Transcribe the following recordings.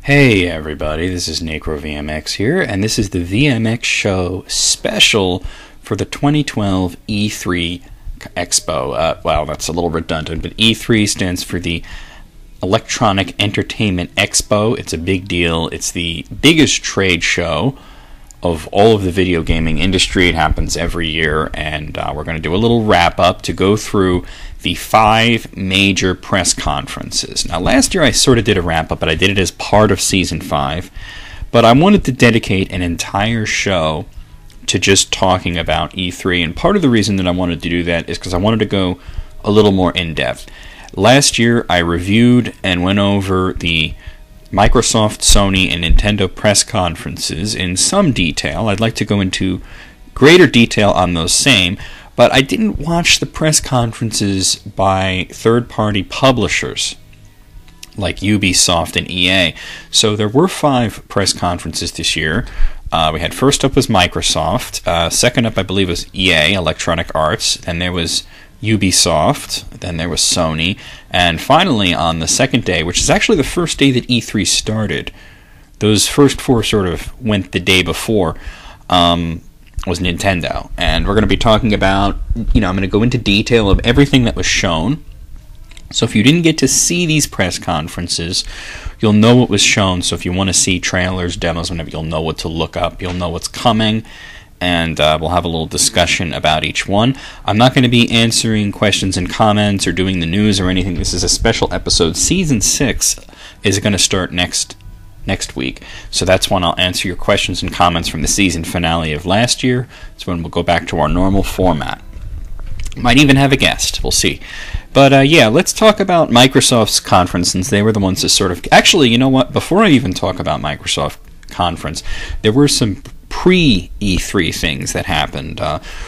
Hey everybody, this is Necro VMX here, and this is the VMX show special for the 2012 E3 Expo. Well, that's a little redundant, but E3 stands for the Electronic Entertainment Expo. It's a big deal. It's the biggest trade show of all of the video gaming industry. It happens every year, and we're going to do a little wrap-up to go through the 5 major press conferences. Now, last year I sort of did a wrap-up, but I did it as part of Season 5. But I wanted to dedicate an entire show to just talking about E3, and part of the reason that I wanted to do that is because I wanted to go a little more in-depth. Last year I reviewed and went over the Microsoft, Sony, and Nintendo press conferences in some detail. I'd like to go into greater detail on those same, but I didn't watch the press conferences by third-party publishers like Ubisoft and EA. So there were 5 press conferences this year. We had first up was Microsoft. Second up, I believe, was EA, Electronic Arts. Then there was Ubisoft. Then there was Sony. And finally, on the second day, which is actually the first day that E3 started, those first 4 sort of went the day before, was Nintendo. And we're going to be talking about, I'm going to go into detail of everything that was shown. So if you didn't get to see these press conferences, you'll know what was shown. So if you want to see trailers, demos, whatever, you'll know what to look up. You'll know what's coming. And we'll have a little discussion about each one. I'm not going to be answering questions and comments or doing the news or anything. This is a special episode. Season 6 is going to start next week. So that's when I'll answer your questions and comments from the season finale of last year. That's when we'll go back to our normal format. Might even have a guest. We'll see. But yeah, let's talk about Microsoft's conference, since they were the ones that sort of... Actually, you know what? Before I even talk about Microsoft conference, there were some pre-E3 things that happened.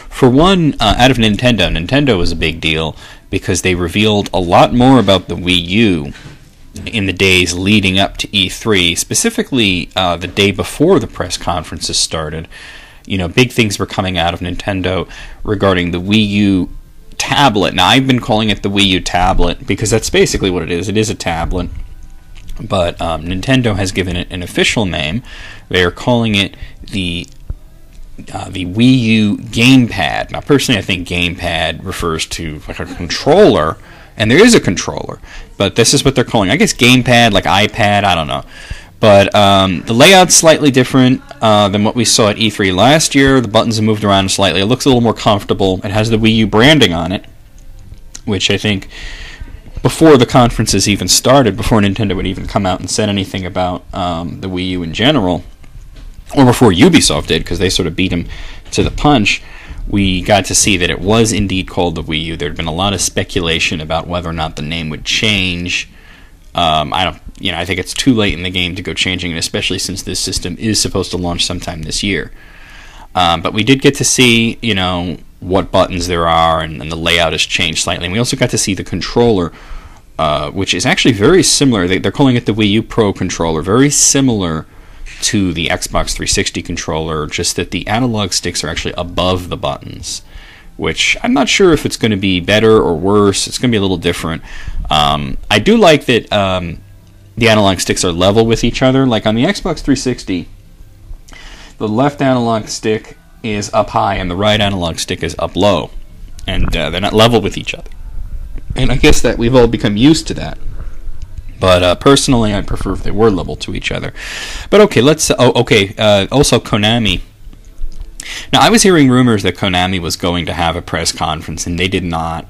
For one, out of Nintendo was a big deal because they revealed a lot more about the Wii U in the days leading up to E3, specifically the day before the press conferences started. Big things were coming out of Nintendo regarding the Wii U tablet. Now, I've been calling it the Wii U tablet because that's basically what it is. It is a tablet, but Nintendo has given it an official name. They are calling it the Wii U gamepad. Now, personally, I think gamepad refers to like a controller, and there is a controller, but this is what they're calling. I guess gamepad, like iPad. I don't know. But the layout's slightly different than what we saw at E3 last year. The buttons have moved around slightly. It looks a little more comfortable. It has the Wii U branding on it, which I think before the conferences even started, before Nintendo would even come out and said anything about the Wii U in general, or before Ubisoft did, because they sort of beat them to the punch, we got to see that it was indeed called the Wii U. There had been a lot of speculation about whether or not the name would change. I think it's too late in the game to go changing it, especially since this system is supposed to launch sometime this year. But we did get to see, what buttons there are, and the layout has changed slightly. And we also got to see the controller, which is actually very similar. They're calling it the Wii U Pro controller, very similar to the Xbox 360 controller, just that the analog sticks are actually above the buttons, which I'm not sure if it's going to be better or worse. It's going to be a little different. I do like that the analog sticks are level with each other. Like on the Xbox 360, the left analog stick is up high and the right analog stick is up low, and they're not level with each other. And I guess that we've all become used to that. But personally, I'd prefer if they were level to each other. But okay, let's... also, Konami. Now, I was hearing rumors that Konami was going to have a press conference, and they did not.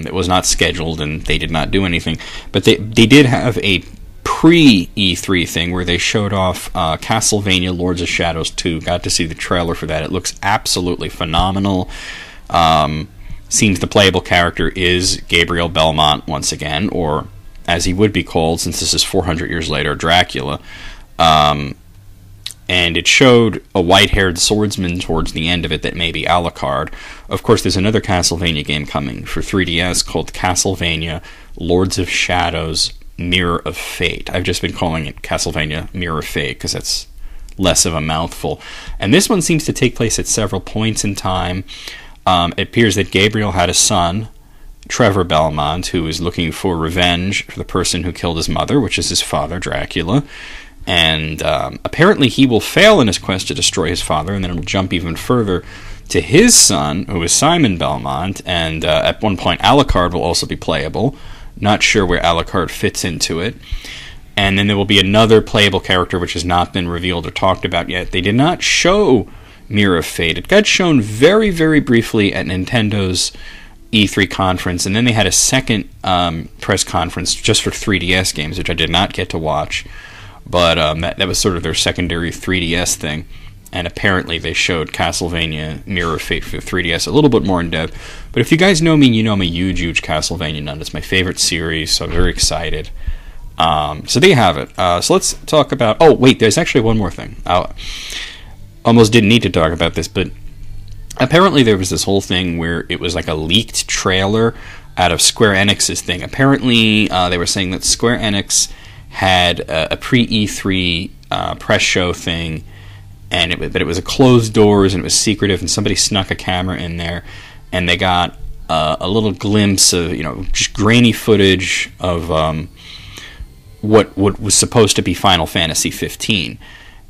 It was not scheduled, and they did not do anything. But they did have a pre-E3 thing where they showed off Castlevania Lords of Shadows 2. Got to see the trailer for that. It looks absolutely phenomenal. Seems the playable character is Gabriel Belmont once again, or as he would be called since this is 400 years later, Dracula. And it showed a white-haired swordsman towards the end of it that may be Alucard. Of course, there's another Castlevania game coming for 3DS called Castlevania Lords of Shadows Mirror of Fate. I've just been calling it Castlevania Mirror of Fate because that's less of a mouthful. And this one seems to take place at several points in time. It appears that Gabriel had a son, Trevor Belmont, who is looking for revenge for the person who killed his mother, which is his father, Dracula. And apparently he will fail in his quest to destroy his father, and then it'll jump even further to his son, who is Simon Belmont, and at one point Alucard will also be playable. Not sure where Alucard fits into it. And then there will be another playable character which has not been revealed or talked about yet. They did not show Mirror of Fate. It got shown very, very briefly at Nintendo's E3 conference, and then they had a second press conference just for 3DS games, which I did not get to watch. But that was sort of their secondary 3DS thing. And apparently they showed Castlevania Mirror of Fate for 3DS a little bit more in depth. But if you guys know me, you know I'm a huge, huge Castlevania nut. It's my favorite series, so I'm very excited. So there you have it. So let's talk about... Oh, wait, there's actually one more thing. I almost didn't need to talk about this, but apparently there was this whole thing where it was like a leaked trailer out of Square Enix's thing. Apparently they were saying that Square Enix had a pre-E3 press show thing, but it was a closed doors and it was secretive, and somebody snuck a camera in there, and they got a little glimpse of, just grainy footage of what was supposed to be Final Fantasy 15.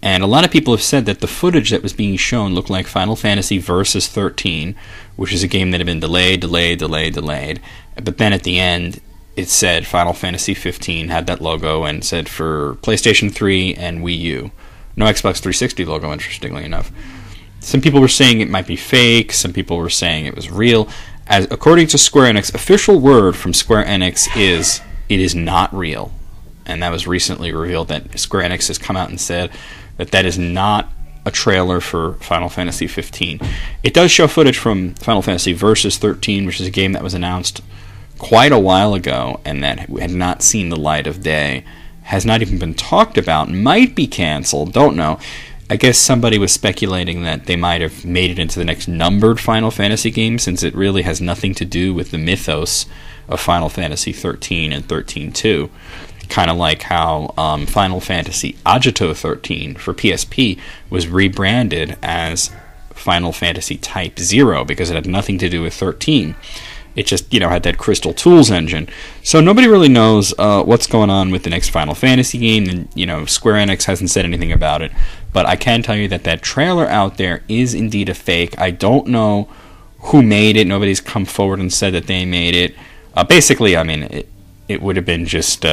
And a lot of people have said that the footage that was being shown looked like Final Fantasy Versus 13, which is a game that had been delayed. But then at the end, it said Final Fantasy 15, had that logo, and said for PlayStation 3 and Wii U. No Xbox 360 logo, interestingly enough. Some people were saying it might be fake. Some people were saying it was real. According to Square Enix, official word from Square Enix is it is not real. And that was recently revealed that Square Enix has come out and said that is not a trailer for Final Fantasy 15. It does show footage from Final Fantasy Versus 13, which is a game that was announced quite a while ago and that had not seen the light of day. Has not even been talked about, might be canceled, don't know. I guess somebody was speculating that they might have made it into the next numbered Final Fantasy game, since it really has nothing to do with the mythos of Final Fantasy 13 and 13-2. Kind of like how Final Fantasy Agito 13 for PSP was rebranded as Final Fantasy Type 0 because it had nothing to do with 13. It just, had that Crystal Tools engine. So nobody really knows what's going on with the next Final Fantasy game, and, Square Enix hasn't said anything about it. But I can tell you that trailer out there is indeed a fake. I don't know who made it. Nobody's come forward and said that they made it. Basically, it would have been just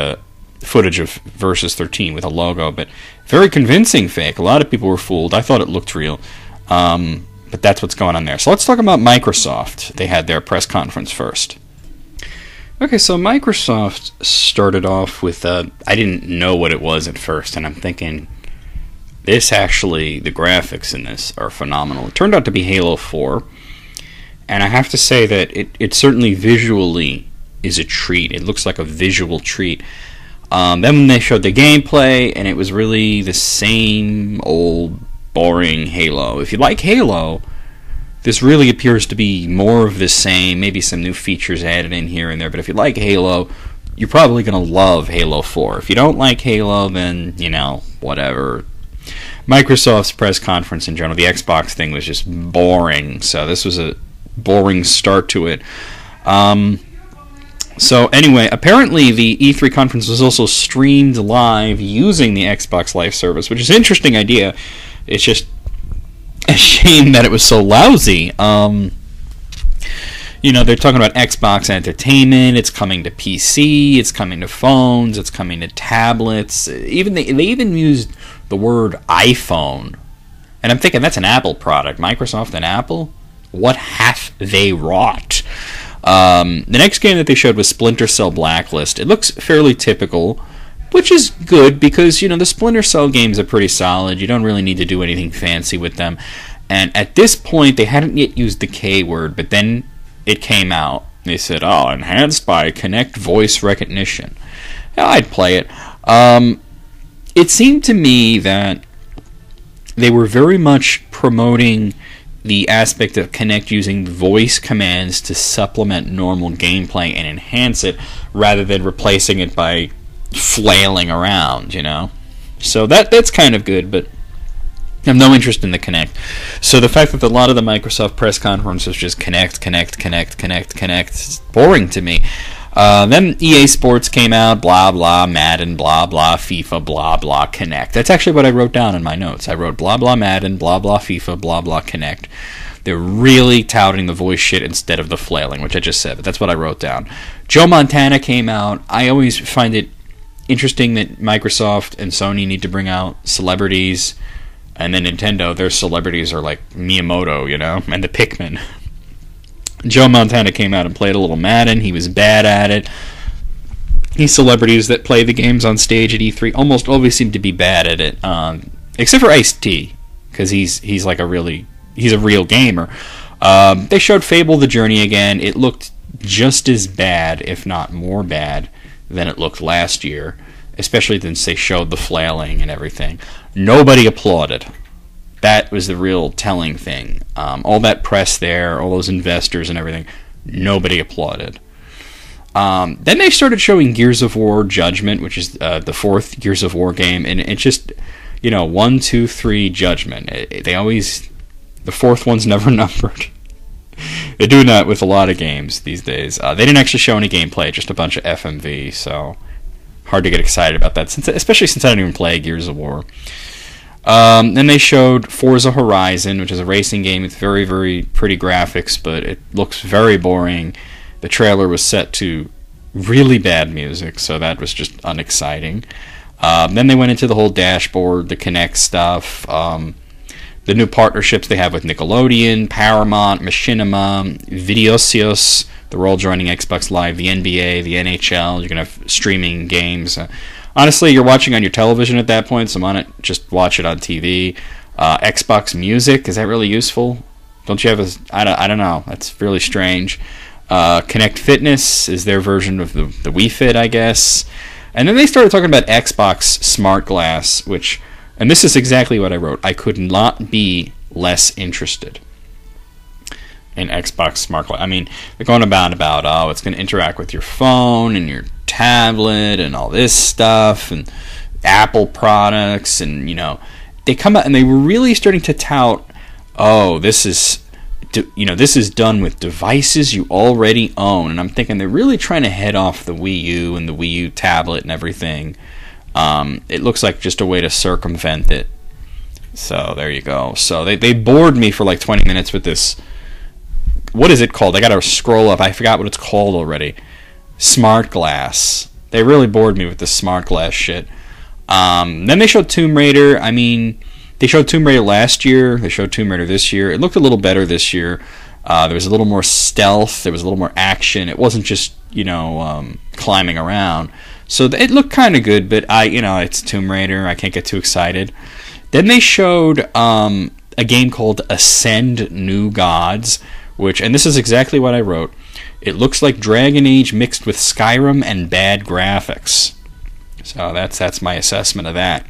footage of Versus 13 with a logo, but very convincing fake. A lot of people were fooled. I thought it looked real. But that's what's going on there. So let's talk about Microsoft. They had their press conference first. Okay, so Microsoft started off with, I didn't know what it was at first, and I'm thinking, the graphics in this are phenomenal. It turned out to be Halo 4, and I have to say that it certainly visually is a treat. It looks like a visual treat. Then they showed the gameplay, and it was really the same old boring Halo. If you like Halo, this really appears to be more of the same, maybe some new features added in here and there, but if you like Halo, you're probably going to love Halo 4. If you don't like Halo, then, whatever. Microsoft's press conference in general, the Xbox thing was just boring, so this was a boring start to it. So anyway, apparently the E3 conference was also streamed live using the Xbox Live service, which is an interesting idea. It's just a shame that it was so lousy. They're talking about Xbox Entertainment. It's coming to PC. It's coming to phones. It's coming to tablets. They even used the word iPhone. And I'm thinking, that's an Apple product. Microsoft and Apple? What hath they wrought? The next game that they showed was Splinter Cell Blacklist. It looks fairly typical, which is good because, the Splinter Cell games are pretty solid. You don't really need to do anything fancy with them. And at this point, they hadn't yet used the K word, but then it came out. They said, enhanced by Kinect voice recognition. I'd play it. It seemed to me that they were very much promoting the aspect of Kinect using voice commands to supplement normal gameplay and enhance it, rather than replacing it by flailing around, So that's kind of good, but I have no interest in the Kinect. So the fact that a lot of the Microsoft press conference was just Kinect, it's boring to me. Then EA Sports came out, blah, blah, Madden, blah, blah, FIFA, blah, blah, Connect. That's actually what I wrote down in my notes. I wrote blah, blah, Madden, blah, blah, FIFA, blah, blah, Connect. They're really touting the voice shit instead of the flailing, which I just said, but that's what I wrote down. Joe Montana came out. I always find it interesting that Microsoft and Sony need to bring out celebrities, and then Nintendo, their celebrities are like Miyamoto, and the Pikmin. Joe Montana came out and played a little Madden. He was bad at it. These celebrities that play the games on stage at E3 almost always seem to be bad at it, except for Ice-T, because he's a real gamer. They showed Fable: The Journey again. It looked just as bad, if not more bad, than it looked last year, especially since they showed the flailing and everything. Nobody applauded. That was the real telling thing. All that press there, all those investors and everything, nobody applauded. Then they started showing Gears of War Judgment, which is the fourth Gears of War game, and it just, 1, 2, 3 Judgment. The fourth one's never numbered. They're doing that with a lot of games these days. They didn't actually show any gameplay, just a bunch of FMV, so hard to get excited about that, especially since I don't even play Gears of War. Then they showed Forza Horizon, which is a racing game with very, very pretty graphics, but it looks very boring. The trailer was set to really bad music, so that was just unexciting. Then they went into the whole dashboard, the Kinect stuff, the new partnerships they have with Nickelodeon, Paramount, Machinima, Videocios. They're all joining Xbox Live, the NBA, the NHL. You're going to have streaming games. Honestly, you're watching on your television at that point, so why not just watch it on TV? Xbox Music, is that really useful? Don't you have I don't know. That's really strange. Kinect Fitness is their version of the Wii Fit, I guess. And then they started talking about Xbox Smart Glass, and this is exactly what I wrote. I could not be less interested in Xbox Smart Glass. I mean, they're going about it's going to interact with your phone and your tablet and all this stuff and Apple products, and they come out and they were really starting to tout, this is done with devices you already own. And I'm thinking they're really trying to head off the Wii U and the Wii U tablet and everything. It looks like just a way to circumvent it. So there you go. So they bored me for like 20 minutes with this. What is it called? I gotta scroll up. I forgot what it's called already. Smart Glass. They really bored me with this Smart Glass shit. Then they showed Tomb Raider. I mean, they showed Tomb Raider last year. They showed Tomb Raider this year. It looked a little better this year. There was a little more stealth. There was a little more action. It wasn't just climbing around. So it looked kind of good, but it's Tomb Raider. I can't get too excited. Then they showed a game called Ascend New Gods, and this is exactly what I wrote. It looks like Dragon Age mixed with Skyrim and bad graphics. So that's my assessment of that.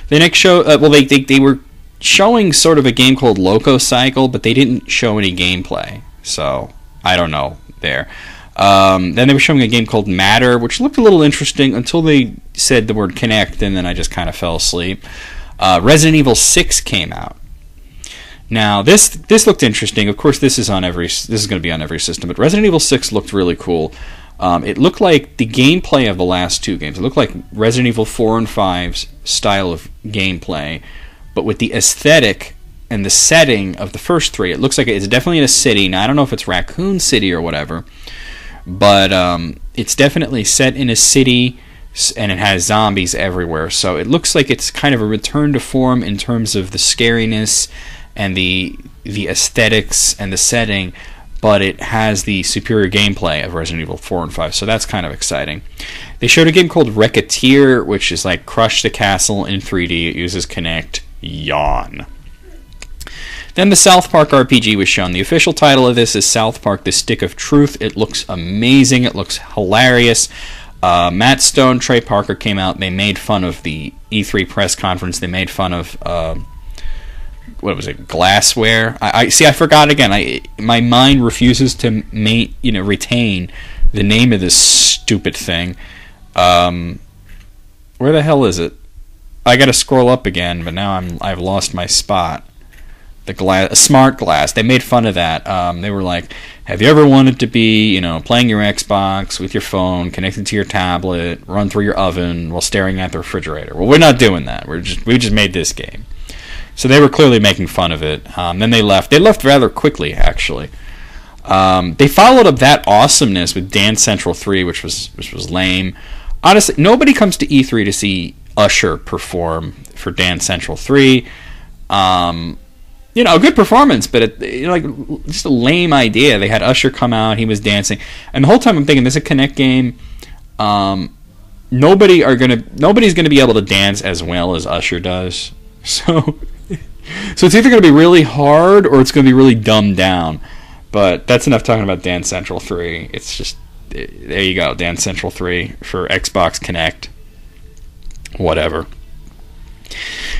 The next show, they were showing sort of a game called Loco Cycle, but they didn't show any gameplay. So I don't know there. Then they were showing a game called Matter, which looked a little interesting until they said the word Kinect, and then I just kind of fell asleep. Resident Evil 6 came out. Now this looked interesting. Of course, this is going to be on every system, but Resident Evil 6 looked really cool. It looked like the gameplay of the last two games. It looked like Resident Evil 4 and 5's style of gameplay, but with the aesthetic and the setting of the first three. It looks like it's definitely in a city. Now, I don't know if it's Raccoon City or whatever, but it's definitely set in a city, and it has zombies everywhere. So it looks like it's kind of a return to form in terms of the scariness and the aesthetics and the setting, but it has the superior gameplay of Resident Evil 4 and 5, so that's kind of exciting. They showed a game called Wrecketeer, which is like Crush the Castle in 3D. It uses Kinect. Yawn. Then the South Park RPG was shown. The official title of this is South Park: The Stick of Truth. It looks amazing. It looks hilarious. Matt Stone, Trey Parker came out. They made fun of the E3 press conference. They made fun of what was it? Glassware. I forgot again. My mind refuses to retain the name of this stupid thing. Where the hell is it? I got to scroll up again, but now I've lost my spot. smart glass. They made fun of that. They were like, have you ever wanted to be, playing your Xbox with your phone, connected to your tablet, run through your oven while staring at the refrigerator? Well, we're not doing that. We just made this game. So they were clearly making fun of it. Then they left. They left rather quickly, actually. They followed up that awesomeness with Dance Central 3, which was lame. Honestly, nobody comes to E3 to see Usher perform for Dance Central 3. A good performance, but just a lame idea. They had Usher come out, he was dancing, and the whole time I'm thinking, this is a Kinect game. Nobody's gonna be able to dance as well as Usher does. So it's either gonna be really hard or it's gonna be really dumbed down. But that's enough talking about Dance Central 3. It's just, there you go, Dance Central 3 for Xbox Kinect. Whatever.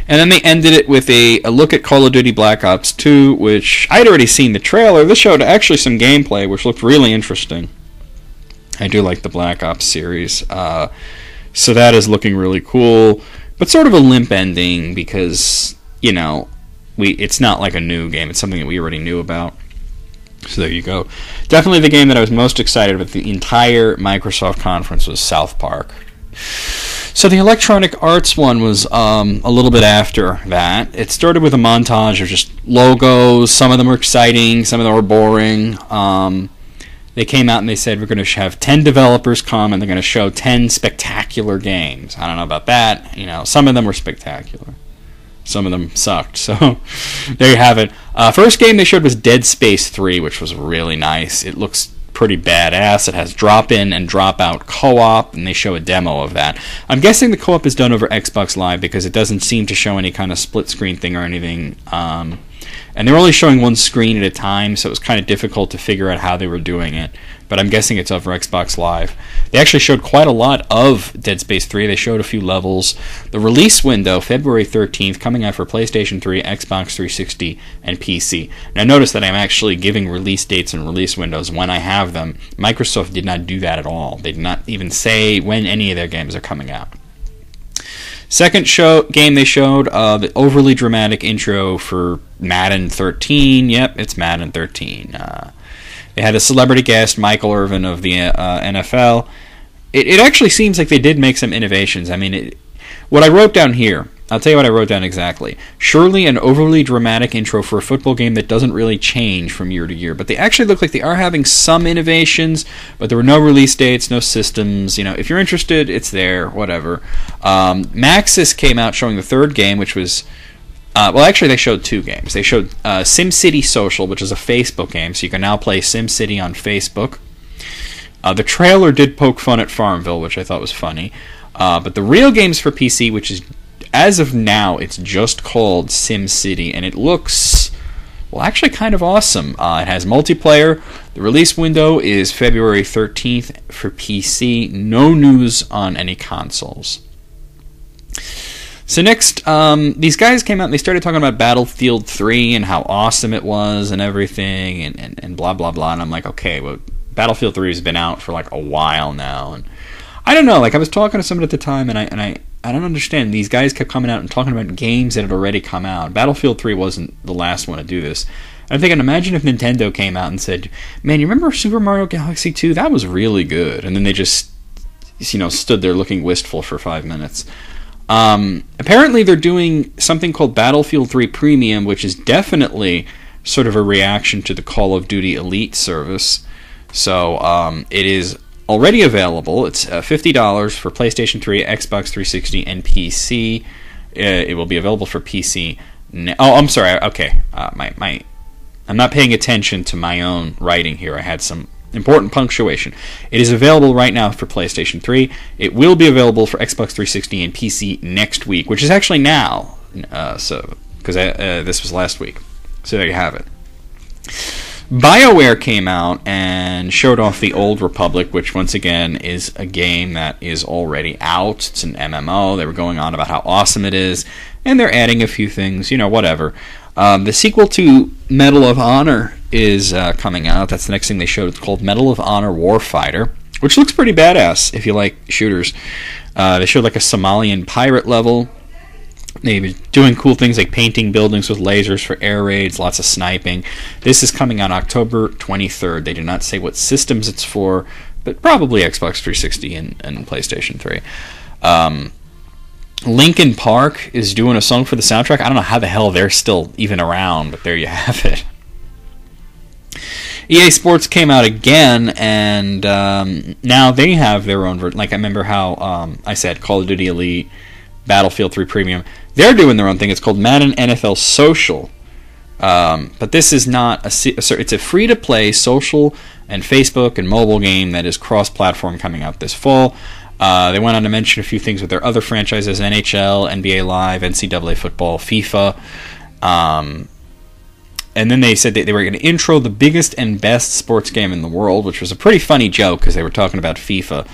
And then they ended it with a look at Call of Duty Black Ops 2, which I'd already seen the trailer. This showed actually some gameplay, which looked really interesting. I do like the Black Ops series. So that is looking really cool. But sort of a limp ending because, it's not like a new game. It's something that we already knew about. So there you go. Definitely the game that I was most excited about the entire Microsoft conference was South Park. So the Electronic Arts one was a little bit after that. It started with a montage of just logos. Some of them were exciting, some of them were boring. They came out and they said, we're going to have 10 developers come and they're going to show 10 spectacular games. I don't know about that. Some of them were spectacular. Some of them sucked. So there you have it. First game they showed was Dead Space 3, which was really nice. It looks pretty badass. It has drop-in and drop-out co-op, and they show a demo of that. I'm guessing the co-op is done over Xbox Live because it doesn't seem to show any kind of split-screen thing or anything. And they're only showing one screen at a time, so it was kind of difficult to figure out how they were doing it. But I'm guessing it's over Xbox Live. They actually showed quite a lot of Dead Space 3. They showed a few levels. The release window, February 13th, coming out for PlayStation 3, Xbox 360, and PC. Now notice that I'm actually giving release dates and release windows when I have them. Microsoft did not do that at all. They did not even say when any of their games are coming out. Second game they showed, the overly dramatic intro for Madden 13. Yep, it's Madden 13. They had a celebrity guest, Michael Irvin of the NFL. It actually seems like they did make some innovations. I mean, what I wrote down here, I'll tell you what I wrote down exactly. Surely an overly dramatic intro for a football game that doesn't really change from year to year. But they actually look like they are having some innovations, but there were no release dates, no systems. If you're interested, it's there, whatever. Maxis came out showing the third game, which was... actually, they showed two games. They showed SimCity Social, which is a Facebook game, so you can now play SimCity on Facebook. The trailer did poke fun at Farmville, which I thought was funny. But the real game's for PC, which is, as of now, it's just called SimCity, and it looks, actually kind of awesome. It has multiplayer. The release window is February 13th for PC. No news on any consoles. So next, these guys came out and they started talking about Battlefield 3 and how awesome it was and everything and blah, blah, blah. And I'm like, okay, well, Battlefield 3 has been out for like a while now. And I don't know, I was talking to someone at the time and I don't understand. These guys kept coming out and talking about games that had already come out. Battlefield 3 wasn't the last one to do this. I'm thinking, imagine if Nintendo came out and said, man, you remember Super Mario Galaxy 2? That was really good. And then they just, stood there looking wistful for 5 minutes. Apparently they're doing something called Battlefield 3 Premium, which is definitely sort of a reaction to the Call of Duty Elite service. So it is already available. It's $50 for PlayStation 3, Xbox 360, and PC. It will be available for PC. I'm sorry. Okay, I'm not paying attention to my own writing here. I had some important punctuation. It is available right now for PlayStation 3. It will be available for Xbox 360 and PC next week, which is actually now. Because this was last week. So there you have it. BioWare came out and showed off the Old Republic, which once again is a game that is already out. It's an MMO. They were going on about how awesome it is, and they're adding a few things, whatever. The sequel to Medal of Honor is coming out. That's the next thing they showed. It's called Medal of Honor Warfighter, which looks pretty badass if you like shooters. They showed like a Somalian pirate level. They've been doing cool things like painting buildings with lasers for air raids, lots of sniping. This is coming out October 23rd. They do not say what systems it's for, but probably Xbox 360 and PlayStation 3. Linkin Park is doing a song for the soundtrack. I don't know how the hell they're still even around, but there you have it. EA Sports came out again, and now they have their own version. Like, I remember how I said Call of Duty Elite, Battlefield 3 Premium. They're doing their own thing. It's called Madden NFL Social. But this is not it's a free-to-play social and Facebook and mobile game that is cross-platform coming out this fall. They went on to mention a few things with their other franchises: NHL, NBA Live, NCAA football, FIFA. And then they said that they were going to intro the biggest and best sports game in the world, which was a pretty funny joke because they were talking about FIFA.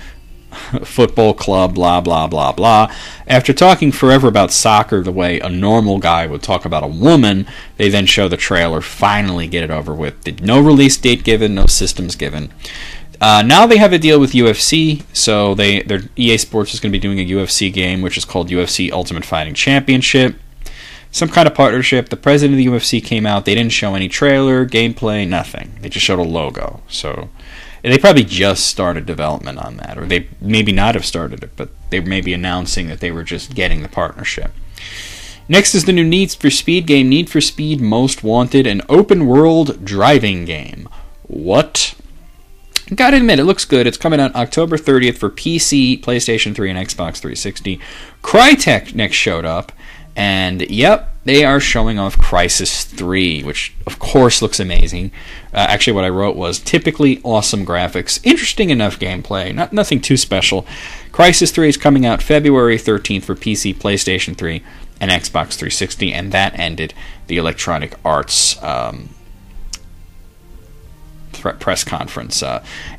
Football club, blah, blah, blah, blah. After talking forever about soccer the way a normal guy would talk about a woman, they then show the trailer, finally get it over with. No release date given, no systems given. Now they have a deal with UFC, so their EA Sports is going to be doing a UFC game, which is called UFC Ultimate Fighting Championship. Some kind of partnership. The president of the UFC came out. They didn't show any trailer, gameplay, nothing. They just showed a logo. So they probably just started development on that, or they maybe not have started it, but they may be announcing that they were just getting the partnership. Next is the new Need for Speed game, Need for Speed Most Wanted, an open-world driving game. What? Gotta admit, it looks good. It's coming out October 30th for PC, PlayStation 3, and Xbox 360. Crytek next showed up, and yep, they are showing off Crysis 3, which of course looks amazing. Actually, what I wrote was typically awesome graphics, interesting enough gameplay, nothing too special. Crysis 3 is coming out February 13th for PC, PlayStation 3, and Xbox 360, and that ended the Electronic Arts press conference.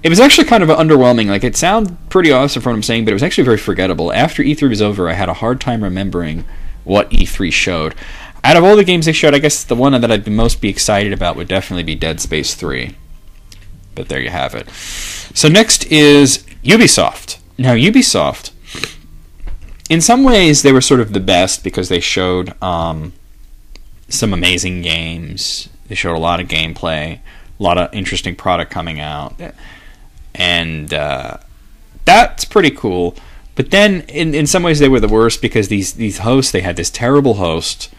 It was actually kind of underwhelming. Like, it sounded pretty awesome from what I'm saying, but it was actually very forgettable. After E3 was over, I had a hard time remembering what E3 showed. Out of all the games they showed, I guess the one that I'd be most excited about would definitely be Dead Space 3. But there you have it. So next is Ubisoft. Now, Ubisoft, in some ways, they were sort of the best because they showed some amazing games. They showed a lot of gameplay, a lot of interesting product coming out. And that's pretty cool. But then, in some ways, they were the worst because these hosts, they had this terrible host.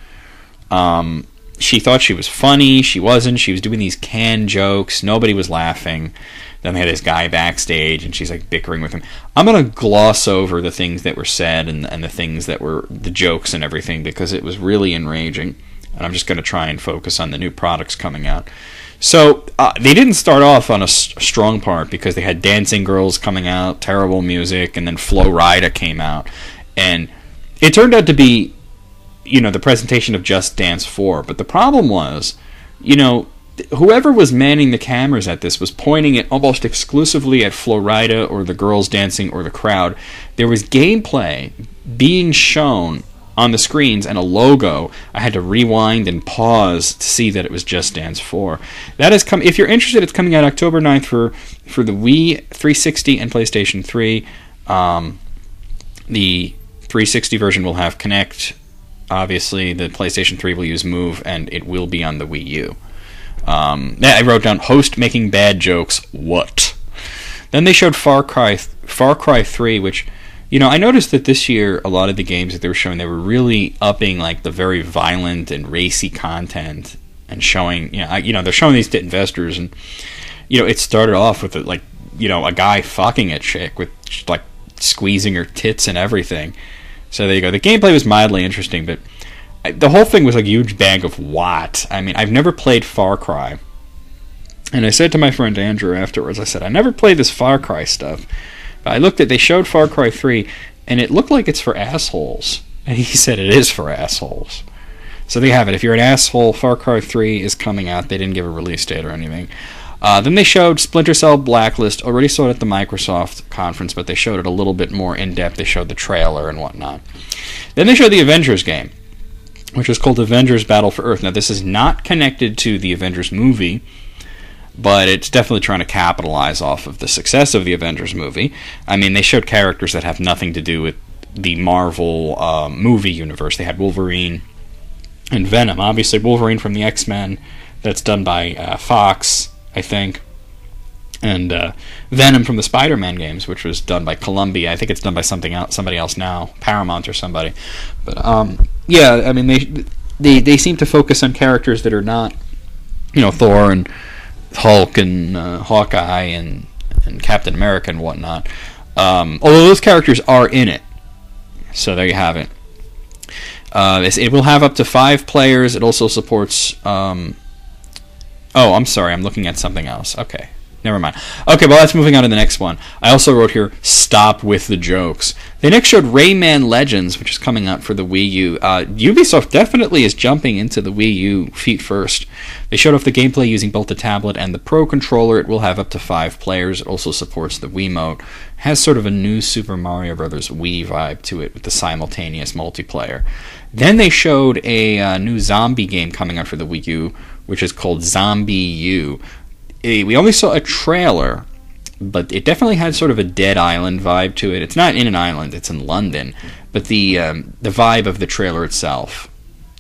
She thought she was funny. She wasn't. She was doing these canned jokes. Nobody was laughing. Then they had this guy backstage, and she's like bickering with him. I'm going to gloss over the things that were said and the things that were the jokes and everything because it was really enraging. And I'm just going to try and focus on the new products coming out. So they didn't start off on a strong part because they had Dancing Girls coming out, terrible music, and then Flo Rida came out. And it turned out to be, the presentation of Just Dance 4. But the problem was, whoever was manning the cameras at this was pointing it almost exclusively at Flo Rida or the girls dancing or the crowd. There was gameplay being shown on the screens and a logo. I had to rewind and pause to see that it was Just Dance 4. That is if you're interested, it's coming out October 9th for the Wii, 360, and PlayStation 3. The 360 version will have Kinect. Obviously, the PlayStation 3 will use Move, and it will be on the Wii U. I wrote down, host making bad jokes, what? Then they showed Far Cry 3, which, I noticed that this year, a lot of the games that they were showing, they were really upping, like, the very violent and racy content, and showing, they're showing these to investors, and, it started off with, a guy fucking a chick with, like, squeezing her tits and everything. So there you go. The gameplay was mildly interesting, but the whole thing was like a huge bag of what? I mean, I've never played Far Cry. And I said to my friend Andrew afterwards, I said, I never played this Far Cry stuff. But they showed Far Cry 3, and it looked like it's for assholes. And he said it is for assholes. So there you have it. If you're an asshole, Far Cry 3 is coming out. They didn't give a release date or anything. Then they showed Splinter Cell Blacklist. Already saw it at the Microsoft conference, but they showed it a little bit more in-depth. They showed the trailer and whatnot. Then they showed the Avengers game, which is called Avengers Battle for Earth. Now, this is not connected to the Avengers movie, but it's definitely trying to capitalize off of the success of the Avengers movie. I mean, they showed characters that have nothing to do with the Marvel movie universe. They had Wolverine and Venom. Obviously, Wolverine from the X-Men, that's done by Fox, I think. And Venom from the Spider-Man games, which was done by Columbia. I think it's done by somebody else now, Paramount or somebody. But yeah, I mean, they seem to focus on characters that are not, Thor and Hulk and Hawkeye and Captain America and whatnot. Although those characters are in it, so there you have it. It will have up to 5 players. It also supports. Oh, I'm sorry. I'm looking at something else. Okay. Never mind. Okay, well, that's moving on to the next one. I also wrote here, stop with the jokes. They next showed Rayman Legends, which is coming out for the Wii U. Ubisoft definitely is jumping into the Wii U feet first. They showed off the gameplay using both the tablet and the Pro Controller. It will have up to 5 players. It also supports the Wiimote. It has sort of a new Super Mario Bros. Wii vibe to it with the simultaneous multiplayer. Then they showed a new zombie game coming out for the Wii U, which is called Zombie U. We only saw a trailer, but it definitely had sort of a Dead Island vibe to it. It's not in an island, it's in London, but the vibe of the trailer itself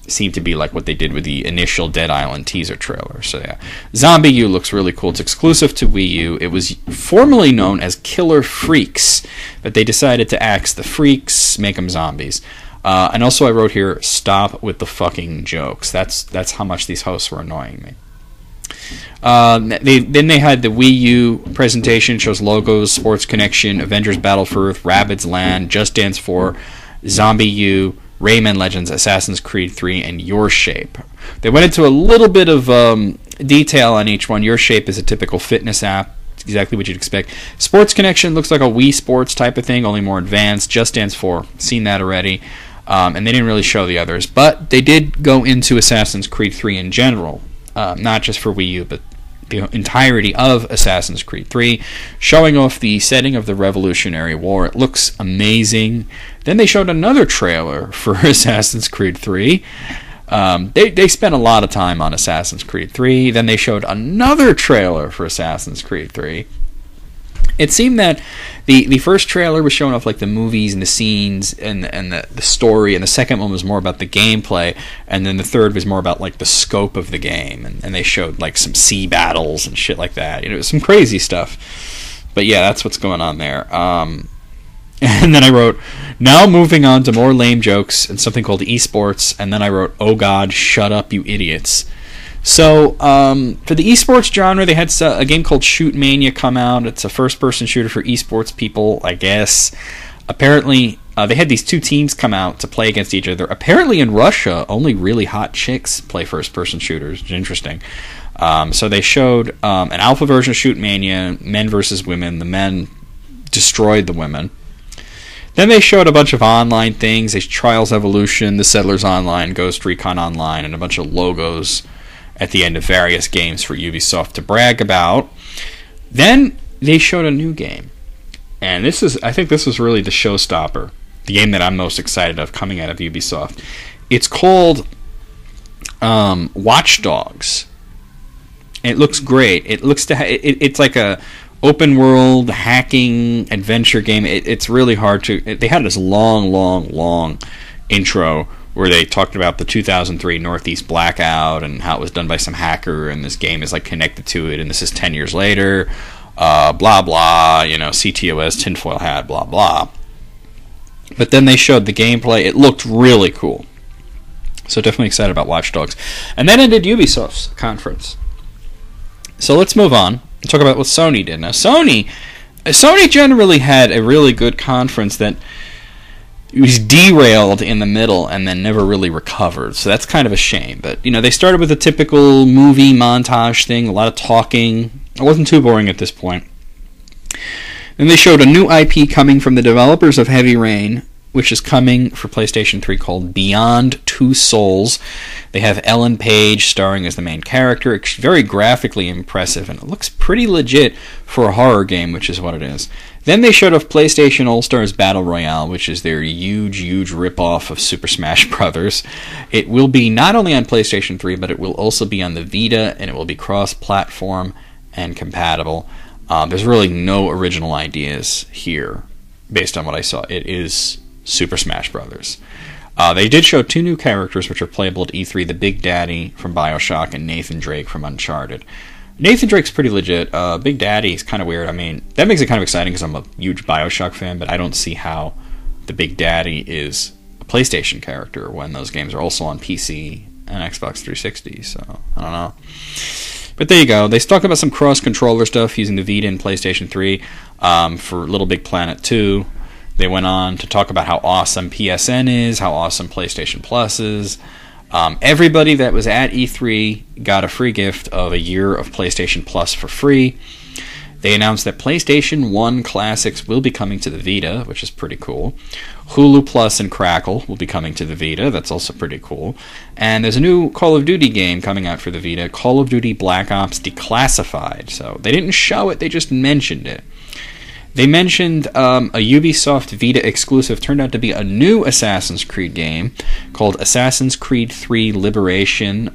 seemed to be like what they did with the initial Dead Island teaser trailer. So yeah, Zombie U looks really cool. It's exclusive to Wii U. It was formerly known as Killer Freaks, but they decided to axe the freaks, make them zombies. And also I wrote here, stop with the fucking jokes. That's how much these hosts were annoying me. They had the Wii U presentation, shows logos, Sports Connection, Avengers Battle for Earth, Rabbids Land, Just Dance 4, Zombie U, Rayman Legends, Assassin's Creed 3, and Your Shape. They went into a little bit of detail on each one. Your Shape is a typical fitness app. It's exactly what you'd expect. Sports Connection looks like a Wii Sports type of thing, only more advanced. Just Dance 4, seen that already. And they didn't really show the others. But they did go into Assassin's Creed 3 in general. Not just for Wii U, but the entirety of Assassin's Creed 3, showing off the setting of the Revolutionary War. It looks amazing. Then they showed another trailer for Assassin's Creed 3. They spent a lot of time on Assassin's Creed 3. Then they showed another trailer for Assassin's Creed 3. It seemed that the first trailer was showing off like the movies and the scenes and the story, and the second one was more about the gameplay, and then the third was more about like the scope of the game, and they showed like some sea battles and shit like that. Some crazy stuff. But yeah, that's what's going on there. And then I wrote, now moving on to more lame jokes and something called esports, and then I wrote, oh god, shut up, you idiots. So, for the esports genre, they had a game called Shoot Mania come out. It's a first-person shooter for esports people, I guess. Apparently, they had these 2 teams come out to play against each other. Apparently, in Russia, only really hot chicks play first-person shooters. It's interesting. So they showed an alpha version of Shoot Mania, men versus women. The men destroyed the women. Then they showed a bunch of online things. They Trials Evolution, The Settlers Online, Ghost Recon Online, and a bunch of logos at the end of various games for Ubisoft to brag about. Then they showed a new game. And I think this was really the showstopper. The game that I'm most excited of coming out of Ubisoft. It's called Watch Dogs. It looks great. It's like a open world hacking adventure game. It's really hard to... They had this long intro where they talked about the 2003 Northeast blackout and how it was done by some hacker, and this game is like connected to it, and this is 10 years later, blah blah, CTOS, tinfoil hat, blah blah. But then they showed the gameplay. It looked really cool. So definitely excited about Watch Dogs. And that ended Ubisoft's conference. So let's move on and talk about what Sony did. Now Sony generally had a really good conference that it was derailed in the middle and then never really recovered. So that's kind of a shame. But, they started with a typical movie montage thing, a lot of talking. It wasn't too boring at this point. Then they showed a new IP coming from the developers of Heavy Rain, which is coming for PlayStation 3, called Beyond Two Souls. They have Ellen Page starring as the main character. It's very graphically impressive, and it looks pretty legit for a horror game, which is what it is. Then they showed off PlayStation All-Stars Battle Royale, which is their huge rip-off of Super Smash Bros. It will be not only on PlayStation 3, but it will also be on the Vita, and it will be cross-platform and compatible. There's really no original ideas here, based on what I saw. It is Super Smash Brothers. They did show 2 new characters which are playable at E3, the Big Daddy from BioShock and Nathan Drake from Uncharted. Nathan Drake's pretty legit. Big Daddy's kind of weird. I mean, that makes it kind of exciting because I'm a huge BioShock fan, but I don't see how the Big Daddy is a PlayStation character when those games are also on PC and Xbox 360, so I don't know. But there you go. They talked about some cross-controller stuff using the Vita and PlayStation 3 for Little Big Planet 2. They went on to talk about how awesome PSN is, how awesome PlayStation Plus is. Everybody that was at E3 got a free gift of a year of PlayStation Plus for free. They announced that PlayStation 1 Classics will be coming to the Vita, which is pretty cool. Hulu Plus and Crackle will be coming to the Vita. That's also pretty cool. And there's a new Call of Duty game coming out for the Vita, Call of Duty Black Ops Declassified. So they didn't show it, they just mentioned it. They mentioned a Ubisoft Vita exclusive turned out to be a new Assassin's Creed game called Assassin's Creed 3 Liberation.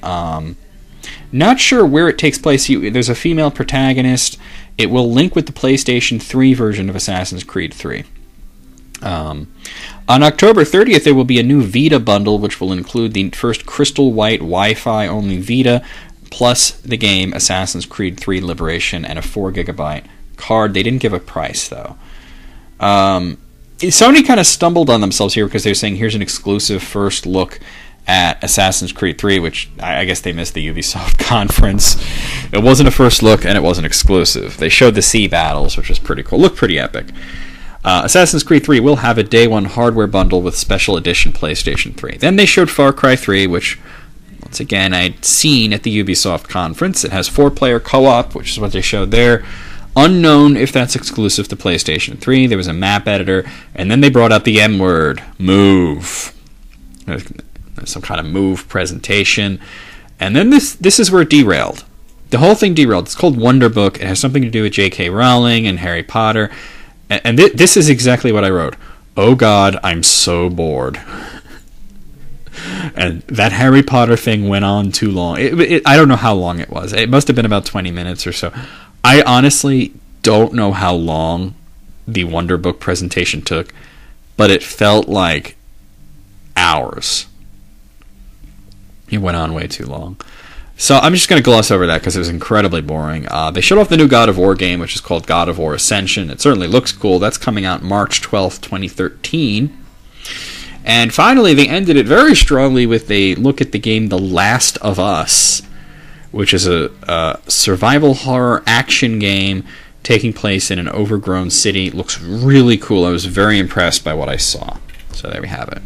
Not sure where it takes place. There's a female protagonist. It will link with the PlayStation 3 version of Assassin's Creed 3. On October 30th, there will be a new Vita bundle, which will include the first crystal white Wi-Fi only Vita, plus the game Assassin's Creed 3 Liberation and a 4GB card. They didn't give a price, though. Sony kind of stumbled on themselves here because they're saying here's an exclusive first look at Assassin's Creed 3, which I guess they missed the Ubisoft conference. It wasn't a first look, and it wasn't exclusive. They showed the sea battles, which was pretty cool. Looked pretty epic. Assassin's Creed 3 will have a Day 1 hardware bundle with Special Edition PlayStation 3. Then they showed Far Cry 3, which, once again, I'd seen at the Ubisoft conference. It has 4-player co-op, which is what they showed there. Unknown if that's exclusive to PlayStation 3. There was a map editor, and then they brought out the M word, move. Some kind of move presentation. And then this is where it derailed. The whole thing derailed. It's called Wonder Book. It has something to do with J.K. Rowling and Harry Potter. And this is exactly what I wrote. Oh God, I'm so bored. And that Harry Potter thing went on too long. I don't know how long it was. It must have been about 20 minutes or so. I honestly don't know how long the Wonder Book presentation took, but it felt like hours. It went on way too long. So I'm just going to gloss over that because it was incredibly boring. They showed off the new God of War game, which is called God of War Ascension. It certainly looks cool. That's coming out March 12th, 2013. And finally, they ended it very strongly with a look at the game The Last of Us, which is a survival horror action game taking place in an overgrown city. It looks really cool. I was very impressed by what I saw. So there we have it.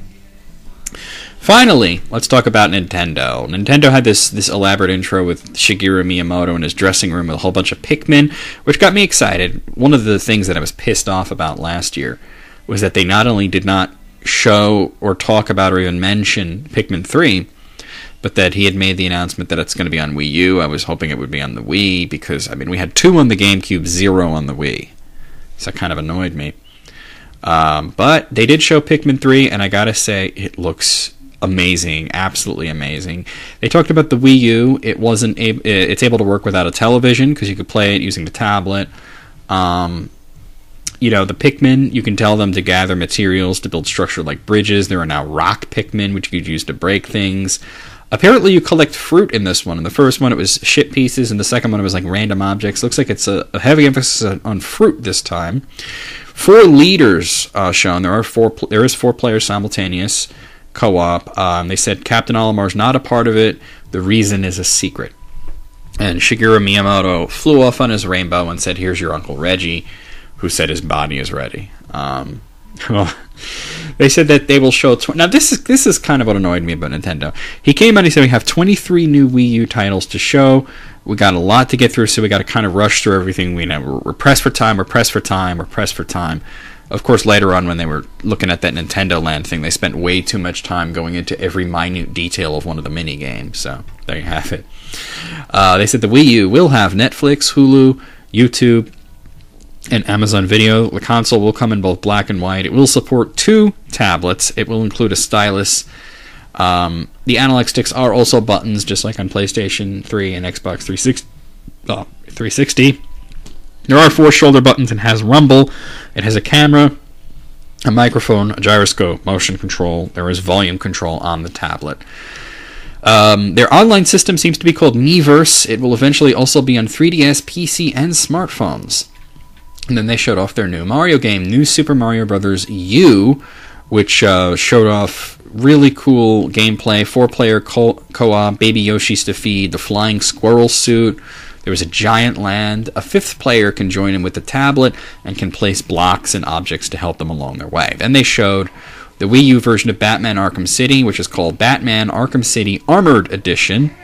Finally, let's talk about Nintendo. Nintendo had this elaborate intro with Shigeru Miyamoto in his dressing room with a whole bunch of Pikmin, which got me excited. One of the things that I was pissed off about last year was that they not only did not show or talk about or even mention Pikmin 3, but that he had made the announcement that it's going to be on Wii U. I was hoping it would be on the Wii because, I mean, we had 2 on the GameCube, 0 on the Wii. So that kind of annoyed me. But they did show Pikmin 3, and I gotta say, it looks amazing, absolutely amazing. They talked about the Wii U. It's able to work without a television because you could play it using the tablet. The Pikmin, you can tell them to gather materials to build structure like bridges. There are now rock Pikmin, which you could use to break things. Apparently, you collect fruit in this one. In the first one, it was ship pieces, and the second one, it was like random objects. Looks like it's a heavy emphasis on fruit this time. 4 leaders shown. There is 4 players simultaneous co-op. They said Captain Olimar's not a part of it. The reason is a secret. And Shigeru Miyamoto flew off on his rainbow and said, "Here's your Uncle Reggie," who said his body is ready. Well, they said that they will show... Now, this is kind of what annoyed me about Nintendo. He came out and he said we have 23 new Wii U titles to show. We got a lot to get through, so we got to kind of rush through everything. We're pressed for time, we're pressed for time, we're pressed for time. Of course, later on when they were looking at that Nintendo Land thing, they spent way too much time going into every minute detail of one of the mini games. So, there you have it. They said the Wii U will have Netflix, Hulu, YouTube, and Amazon Video. The console will come in both black and white. It will support 2 tablets. It will include a stylus. The analog sticks are also buttons, just like on PlayStation 3 and Xbox 360. There are 4 shoulder buttons. It has rumble. It has a camera. a microphone, a gyroscope, motion control. There is volume control on the tablet. Their online system seems to be called Miiverse. It will eventually also be on 3DS, PC, and smartphones. And then they showed off their new Mario game, New Super Mario Bros. U, which showed off really cool gameplay, 4-player co-op, Baby Yoshi's to feed, the flying squirrel suit. There was a giant land. A 5th player can join in with the tablet and can place blocks and objects to help them along their way. Then they showed the Wii U version of Batman Arkham City, which is called Batman Arkham City Armored Edition.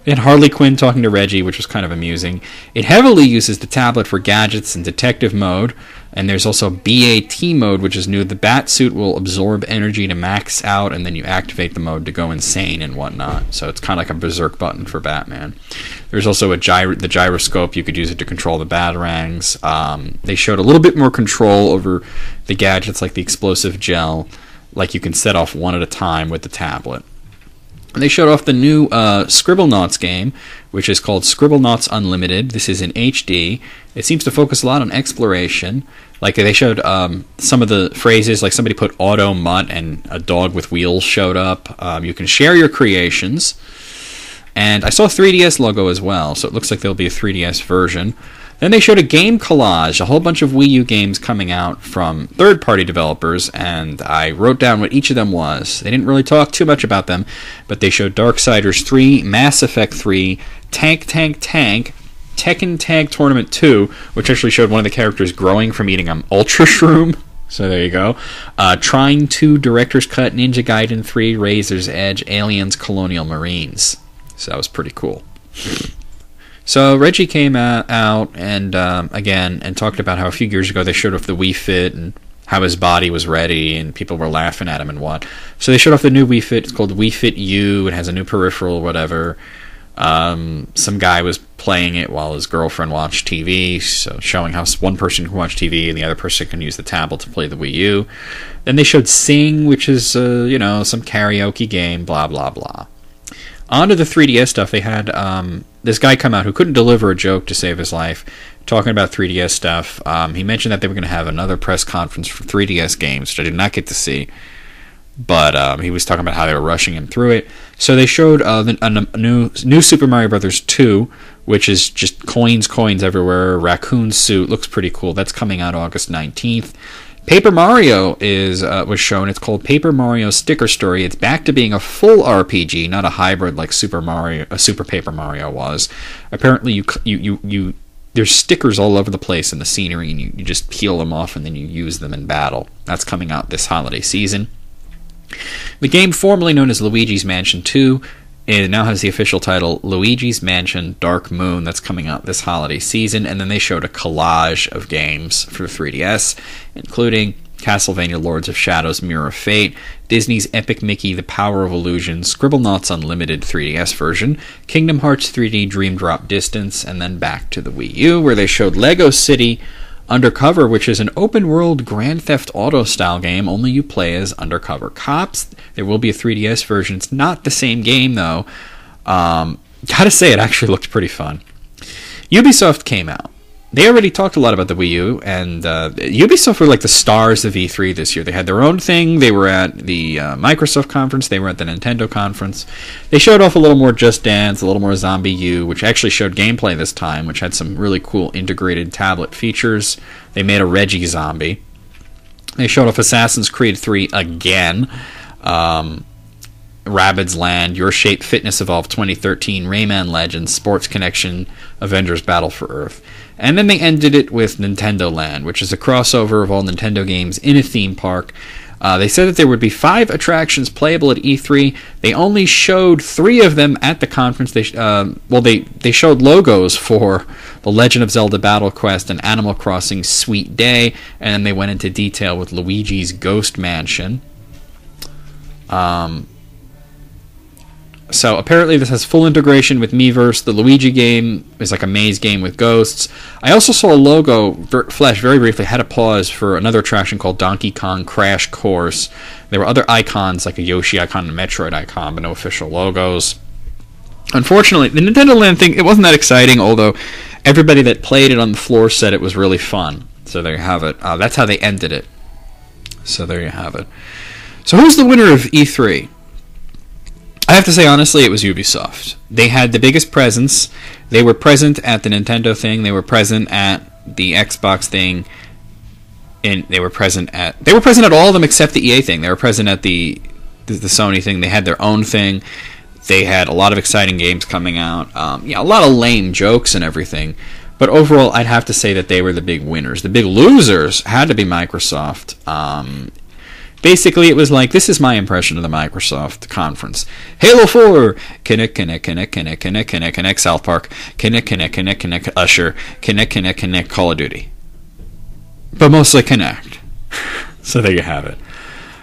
They had Harley Quinn talking to Reggie, which was kind of amusing. It heavily uses the tablet for gadgets and detective mode, and there's also BAT mode, which is new. The bat suit will absorb energy to max out, and then you activate the mode to go insane and whatnot. So it's kind of like a berserk button for Batman. There's also the gyroscope. You could use it to control the batarangs. They showed a little bit more control over the gadgets, like the explosive gel, like you can set off one at a time with the tablet. They showed off the new Scribblenauts game, which is called Scribblenauts Unlimited. This is in HD. It seems to focus a lot on exploration. Like they showed some of the phrases, like somebody put auto mutt and a dog with wheels showed up. You can share your creations. And I saw a 3DS logo as well, so it looks like there'll be a 3DS version. Then they showed a game collage, a whole bunch of Wii U games coming out from third-party developers, and I wrote down what each of them was. They didn't really talk too much about them, but they showed Darksiders 3, Mass Effect 3, Tank, Tekken Tag Tournament 2, which actually showed one of the characters growing from eating an Ultra Shroom. So there you go. Trine 2, Director's Cut, Ninja Gaiden 3, Razor's Edge, Aliens, Colonial Marines. So that was pretty cool. So Reggie came out and again and talked about how a few years ago they showed off the Wii Fit and how his body was ready and people were laughing at him and what. So they showed off the new Wii Fit. It's called Wii Fit U. It has a new peripheral, whatever. Some guy was playing it while his girlfriend watched TV, so showing how one person can watch TV and the other person can use the tablet to play the Wii U. Then they showed Sing, which is some karaoke game, blah blah blah. Onto the 3DS stuff, they had this guy come out who couldn't deliver a joke to save his life, talking about 3DS stuff. He mentioned that they were going to have another press conference for 3DS games, which I did not get to see, but he was talking about how they were rushing him through it. So they showed a new Super Mario Bros. 2, which is just coins everywhere, raccoon suit, looks pretty cool. That's coming out August 19th. Paper Mario was shown. It's called Paper Mario Sticker Story. It's back to being a full RPG, not a hybrid like Super Paper Mario was. Apparently, there's stickers all over the place in the scenery, and you just peel them off and then you use them in battle. That's coming out this holiday season. The game, formerly known as Luigi's Mansion 2, it now has the official title Luigi's Mansion Dark Moon. That's coming out this holiday season. And then they showed a collage of games for 3DS, including Castlevania Lords of Shadows Mirror of Fate, Disney's Epic Mickey The Power of Illusion, Scribblenauts Unlimited 3DS version, Kingdom Hearts 3D Dream Drop Distance, and then back to the Wii U, where they showed Lego City Undercover, which is an open-world Grand Theft Auto-style game, only you play as undercover cops. There will be a 3DS version. It's not the same game, though. Gotta say, it actually looked pretty fun. Ubisoft came out. They already talked a lot about the Wii U, and Ubisoft were like the stars of E3 this year. They had their own thing. They were at the Microsoft conference. They were at the Nintendo conference. They showed off a little more Just Dance, a little more Zombie U, which actually showed gameplay this time, which had some really cool integrated tablet features. They made a Reggie zombie. They showed off Assassin's Creed 3 again. Rabbids Land, Your Shape Fitness Evolved 2013, Rayman Legends, Sports Connection, Avengers Battle for Earth. And then they ended it with Nintendo Land, which is a crossover of all Nintendo games in a theme park. They said that there would be 5 attractions playable at E3. They only showed 3 of them at the conference. They showed logos for The Legend of Zelda Battle Quest and Animal Crossing Sweet Day, and then they went into detail with Luigi's Ghost Mansion. So apparently this has full integration with Miiverse. The Luigi game is like a maze game with ghosts. I also saw a logo flash very briefly. Had to pause for another attraction called Donkey Kong Crash Course. There were other icons like a Yoshi icon and a Metroid icon, but no official logos. Unfortunately, the Nintendo Land thing, it wasn't that exciting, although everybody that played it on the floor said it was really fun. So there you have it. That's how they ended it. So there you have it. So who's the winner of E3? I have to say, honestly, it was Ubisoft. They had the biggest presence. They were present at the Nintendo thing. They were present at the Xbox thing. And they were present at all of them except the EA thing. They were present at the Sony thing. They had their own thing. They had a lot of exciting games coming out. A lot of lame jokes and everything. But overall, I'd have to say that they were the big winners. The big losers had to be Microsoft. Basically, it was like, this is my impression of the Microsoft conference. Halo 4, Kinect, South Park, Kinect, Usher, Kinect, Call of Duty. But mostly Kinect. So there you have it.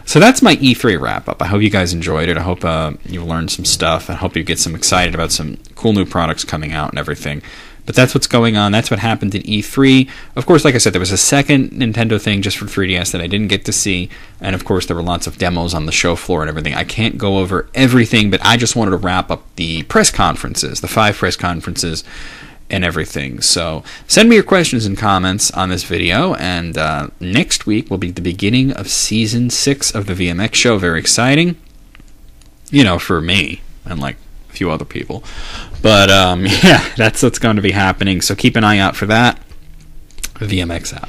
So that's my E3 wrap-up. I hope you guys enjoyed it. I hope you learned some stuff. I hope you get some excited about some cool new products coming out and everything. But that's what's going on. That's what happened at E3. Of course, like I said, there was a second Nintendo thing just for 3DS that I didn't get to see. And of course, there were lots of demos on the show floor and everything. I can't go over everything, but I just wanted to wrap up the press conferences, the 5 press conferences and everything. So send me your questions and comments on this video. And next week will be the beginning of Season 6 of the VMX show. Very exciting. For me and like a few other people. But yeah, that's what's going to be happening. So keep an eye out for that. VMX out.